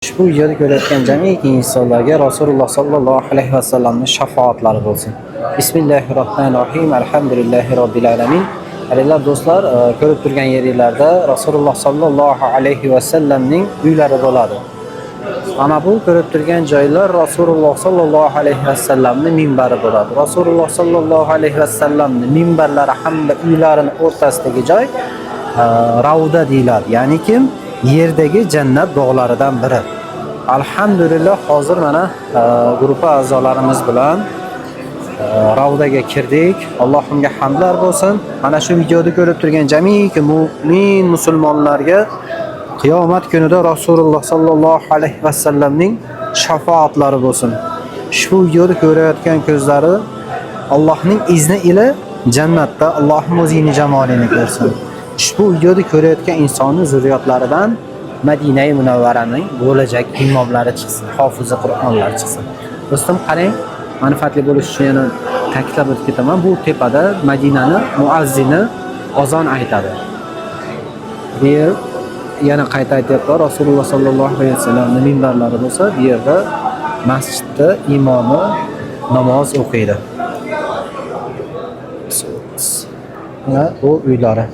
Ushbu videoda ko'rayotgan jamiki insonlarga Rasululloh sallallohu alayhi vasallamning shafaatlari bo'lsin. Bismillahirrohmanirrohim. Alhamdulillahi robbil alamin. Aziz do'stlar, ko'rib turgan yeringlarda Rasululloh sallallohu alayhi vasallamning uylari bo'ladi. Ana bu ko'rib turgan joylar Rasululloh sallallohu alayhi vasallamning minbari bo'ladi. Rasululloh sallallohu alayhi vasallamning minbarlari hamda uylarining o'rtasidagi joy Ravda deyiladi. Ya'ni kim? Yerdagi jannat bog'laridan biri. Alhamdulillah hozir mana guruh a'zolarimiz bilan Ravdaga kirdik. Allohimga hamdlar bo'lsin. Mana shu videoda ko'rib turgan jamiki mu'min musulmonlarga qiyomat kunida Rasululloh sallallohu alayhi vasallamning shafaatlari bo'lsin. Ushbu videoda ko'rayotgan ko'zlari Allohning izni ila jannatda Allohning o'zining jamolini ko'rsin. Ushbu videoda ko'rayotgan insonning zurriyotlaridan Madina-i Munavvaraning bo'lajak imomlari chiqsin, hofizi Qur'onlar chiqsin. Do'stim qarang, manfaatli bo'lish uchun yana ta'kidlab o'tib ketaman. Bu tepada Madinaning muazzini azon aytadi. Bu yer yana qayta aytyapman, Rasululloh sallallohu alayhi vasallamning minbarlari bo'lsa, bu yerda masjidda imomi namoz o'qiydi. Va bu uylari